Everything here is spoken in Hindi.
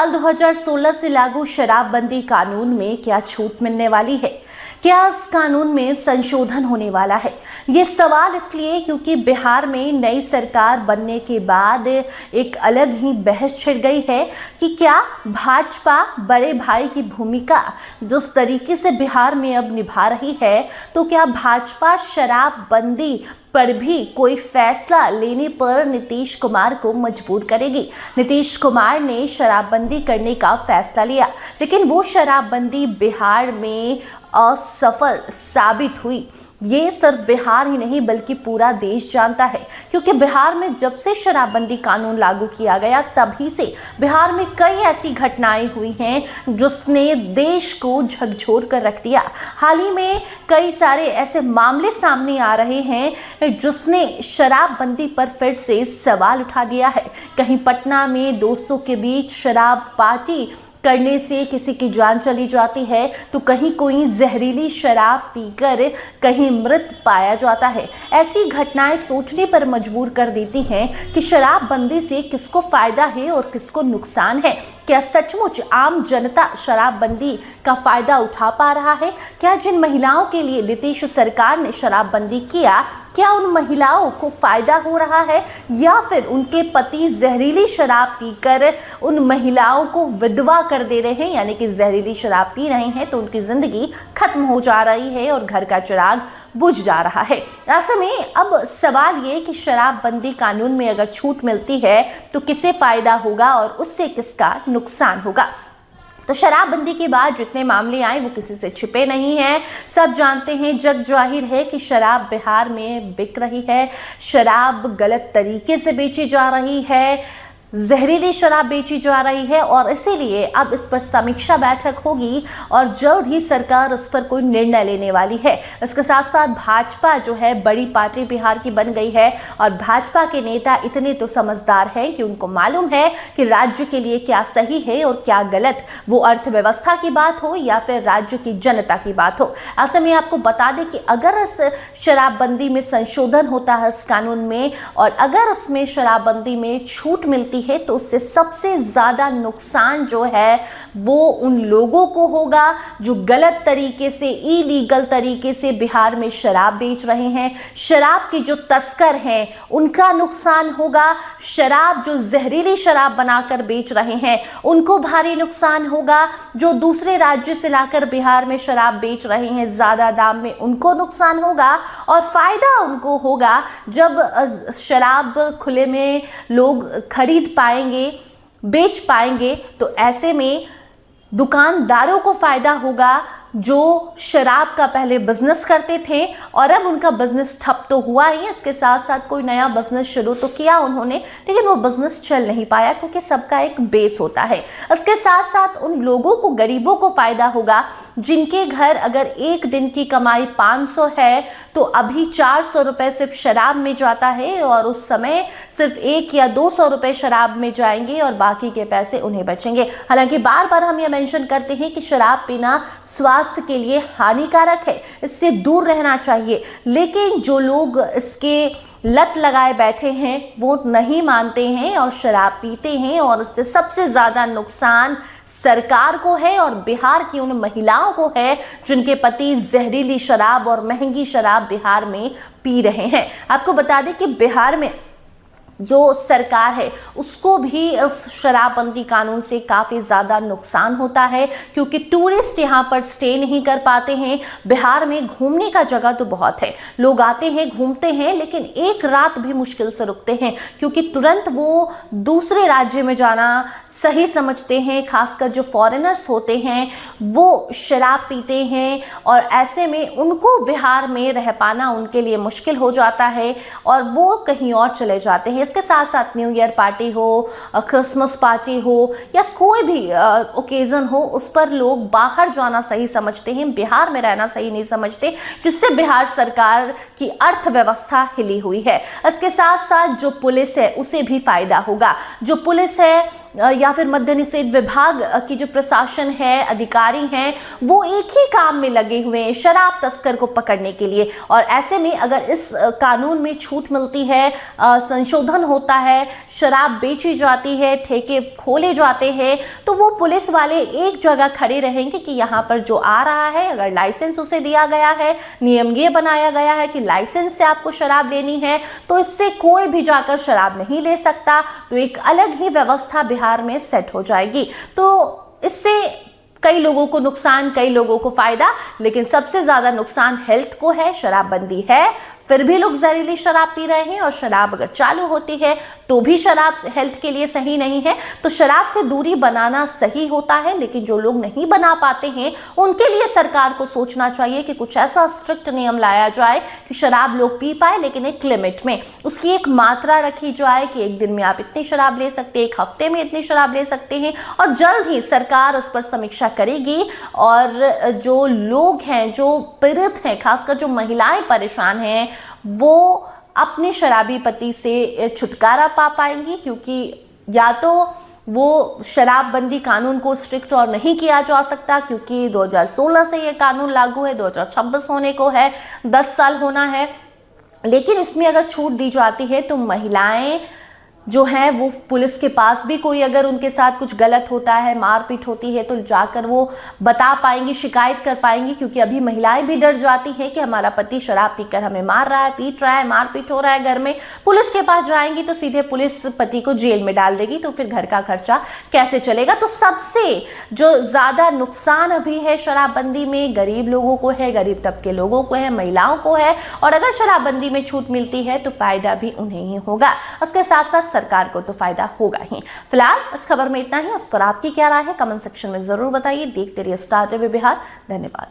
साल 2016 से लागू शराबबंदी कानून में क्या छूट मिलने वाली है? क्या इस कानून में संशोधन होने वाला है? ये सवाल इसलिए क्योंकि बिहार में नई सरकार बनने के बाद एक अलग ही बहस छिड़ गई है कि क्या भाजपा बड़े भाई की भूमिका जिस तरीके से बिहार में अब निभा रही है, तो क्या भाजपा शराबबंदी पर भी कोई फैसला लेने पर नीतीश कुमार को मजबूर करेगी। नीतीश कुमार ने शराबबंदी करने का फैसला लिया, लेकिन वो शराबबंदी बिहार में असफल साबित हुई। ये सिर्फ बिहार ही नहीं बल्कि पूरा देश जानता है, क्योंकि बिहार में जब से शराबबंदी कानून लागू किया गया तभी से बिहार में कई ऐसी घटनाएं हुई हैं जिसने देश को झकझोर कर रख दिया। हाल ही में कई सारे ऐसे मामले सामने आ रहे हैं जिसने शराबबंदी पर फिर से सवाल उठा दिया है। कहीं पटना में दोस्तों के बीच शराब पार्टी करने से किसी की जान चली जाती है, तो कहीं कोई जहरीली शराब पीकर कहीं मृत पाया जाता है। ऐसी घटनाएं सोचने पर मजबूर कर देती हैं कि शराबबंदी से किसको फायदा है और किसको नुकसान है। क्या सचमुच आम जनता शराबबंदी का फायदा उठा पा रहा है? क्या जिन महिलाओं के लिए नीतीश सरकार ने शराबबंदी किया, क्या उन महिलाओं को फायदा हो रहा है, या फिर उनके पति जहरीली शराब पीकर उन महिलाओं को विधवा कर दे रहे हैं, यानी कि जहरीली शराब पी रहे हैं तो उनकी जिंदगी खत्म हो जा रही है और घर का चिराग बुझ जा रहा है। ऐसे में अब सवाल ये कि शराबबंदी कानून में अगर छूट मिलती है तो किसे फायदा होगा और उससे किसका नुकसान होगा। तो शराबबंदी के बाद जितने मामले आए वो किसी से छिपे नहीं हैं। सब जानते हैं, जग जाहिर है कि शराब बिहार में बिक रही है, शराब गलत तरीके से बेची जा रही है, जहरीली शराब बेची जा रही है, और इसीलिए अब इस पर समीक्षा बैठक होगी और जल्द ही सरकार इस पर कोई निर्णय लेने वाली है। इसके साथ साथ भाजपा जो है बड़ी पार्टी बिहार की बन गई है और भाजपा के नेता इतने तो समझदार हैं कि उनको मालूम है कि राज्य के लिए क्या सही है और क्या गलत, वो अर्थव्यवस्था की बात हो या फिर राज्य की जनता की बात हो। ऐसे में आपको बता दें कि अगर इस शराबबंदी में संशोधन होता है इस कानून में, और अगर इसमें शराबबंदी में छूट मिलती है, तो उससे सबसे ज्यादा नुकसान जो है वो उन लोगों को होगा जो गलत तरीके से, इलीगल तरीके से बिहार में शराब बेच रहे हैं। शराब के जो तस्कर हैं उनका नुकसान होगा, शराब जो जहरीली शराब बनाकर बेच रहे हैं उनको भारी नुकसान होगा, जो दूसरे राज्य से लाकर बिहार में शराब बेच रहे हैं ज्यादा दाम में उनको नुकसान होगा, और फायदा उनको होगा जब शराब खुले में लोग खरीद पाएंगे, बेच पाएंगे। तो ऐसे में दुकानदारों को फायदा होगा जो शराब का पहले बिजनेस करते थे और अब उनका बिजनेस ठप तो हुआ ही, इसके साथ साथ कोई नया बिजनेस शुरू तो किया उन्होंने, लेकिन वो बिजनेस चल नहीं पाया क्योंकि सबका एक बेस होता है। इसके साथ साथ उन लोगों को, गरीबों को फायदा होगा जिनके घर अगर एक दिन की कमाई 500 है तो अभी 400 रुपए सिर्फ शराब में जाता है, और उस समय सिर्फ 1 या 200 रुपए शराब में जाएंगे और बाकी के पैसे उन्हें बचेंगे। हालांकि बार बार हम ये मेंशन करते हैं कि शराब पीना स्वास्थ्य के लिए हानिकारक है, इससे दूर रहना चाहिए, लेकिन जो लोग इसके लत लगाए बैठे हैं वो नहीं मानते हैं और शराब पीते हैं, और इससे सबसे ज्यादा नुकसान सरकार को है और बिहार की उन महिलाओं को है जिनके पति जहरीली शराब और महंगी शराब बिहार में पी रहे हैं। आपको बता दें कि बिहार में जो सरकार है उसको भी इस शराबबंदी कानून से काफ़ी ज़्यादा नुकसान होता है, क्योंकि टूरिस्ट यहाँ पर स्टे नहीं कर पाते हैं। बिहार में घूमने का जगह तो बहुत है, लोग आते हैं, घूमते हैं, लेकिन एक रात भी मुश्किल से रुकते हैं क्योंकि तुरंत वो दूसरे राज्य में जाना सही समझते हैं। खासकर जो फॉरेनर्स होते हैं वो शराब पीते हैं, और ऐसे में उनको बिहार में रह पाना उनके लिए मुश्किल हो जाता है और वो कहीं और चले जाते हैं। इसके साथ साथ न्यू ईयर पार्टी हो, क्रिसमस पार्टी हो या कोई भी ओकेजन हो, उस पर लोग बाहर जाना सही समझते हैं, बिहार में रहना सही नहीं समझते, जिससे बिहार सरकार की अर्थव्यवस्था हिली हुई है। इसके साथ साथ जो पुलिस है उसे भी फायदा होगा। जो पुलिस है या फिर मद्य निषेध विभाग की जो प्रशासन है, अधिकारी हैं, वो एक ही काम में लगे हुए हैं, शराब तस्कर को पकड़ने के लिए। और ऐसे में अगर इस कानून में छूट मिलती है, संशोधन होता है, शराब बेची जाती है, ठेके खोले जाते हैं, तो वो पुलिस वाले एक जगह खड़े रहेंगे कि यहाँ पर जो आ रहा है, अगर लाइसेंस उसे दिया गया है, नियम ये बनाया गया है कि लाइसेंस से आपको शराब लेनी है, तो इससे कोई भी जाकर शराब नहीं ले सकता। तो एक अलग ही व्यवस्था बिहार में सेट हो जाएगी। तो इससे कई लोगों को नुकसान, कई लोगों को फायदा, लेकिन सबसे ज्यादा नुकसान हेल्थ को है। शराबबंदी है, फिर भी लोग जहरीली शराब पी रहे हैं, और शराब अगर चालू होती है तो भी शराब हेल्थ के लिए सही नहीं है। तो शराब से दूरी बनाना सही होता है, लेकिन जो लोग नहीं बना पाते हैं उनके लिए सरकार को सोचना चाहिए कि कुछ ऐसा स्ट्रिक्ट नियम लाया जाए कि शराब लोग पी पाए, लेकिन एक लिमिट में। उसकी एक मात्रा रखी जाए कि एक दिन में आप इतनी शराब ले सकते हैं, एक हफ्ते में इतनी शराब ले सकते हैं। और जल्द ही सरकार उस पर समीक्षा करेगी, और जो लोग हैं, जो पीड़ित हैं, खासकर जो महिलाएं परेशान हैं, वो अपने शराबी पति से छुटकारा पा पाएंगी। क्योंकि या तो वो शराबबंदी कानून को स्ट्रिक्ट और नहीं किया जा सकता, क्योंकि 2016 से ये कानून लागू है, 2026 होने को है, 10 साल होना है। लेकिन इसमें अगर छूट दी जाती है तो महिलाएं जो है वो पुलिस के पास भी, कोई अगर उनके साथ कुछ गलत होता है, मारपीट होती है, तो जाकर वो बता पाएंगी, शिकायत कर पाएंगी। क्योंकि अभी महिलाएं भी डर जाती हैं कि हमारा पति शराब पीकर हमें मार रहा है, पीट रहा है, मारपीट हो रहा है घर में। पुलिस के पास जाएंगी तो सीधे पुलिस पति को जेल में डाल देगी, तो फिर घर का खर्चा कैसे चलेगा। तो सबसे जो ज्यादा नुकसान अभी है शराबबंदी में, गरीब लोगों को है, गरीब तबके लोगों को है, महिलाओं को है। और अगर शराबबंदी में छूट मिलती है तो फायदा भी उन्हें ही होगा, उसके साथ साथ सरकार को तो फायदा होगा ही। फिलहाल इस खबर में इतना ही। उस पर आपकी क्या राय है कमेंट सेक्शन में जरूर बताइए। देखते रहिए स्टार टीवी बिहार। धन्यवाद।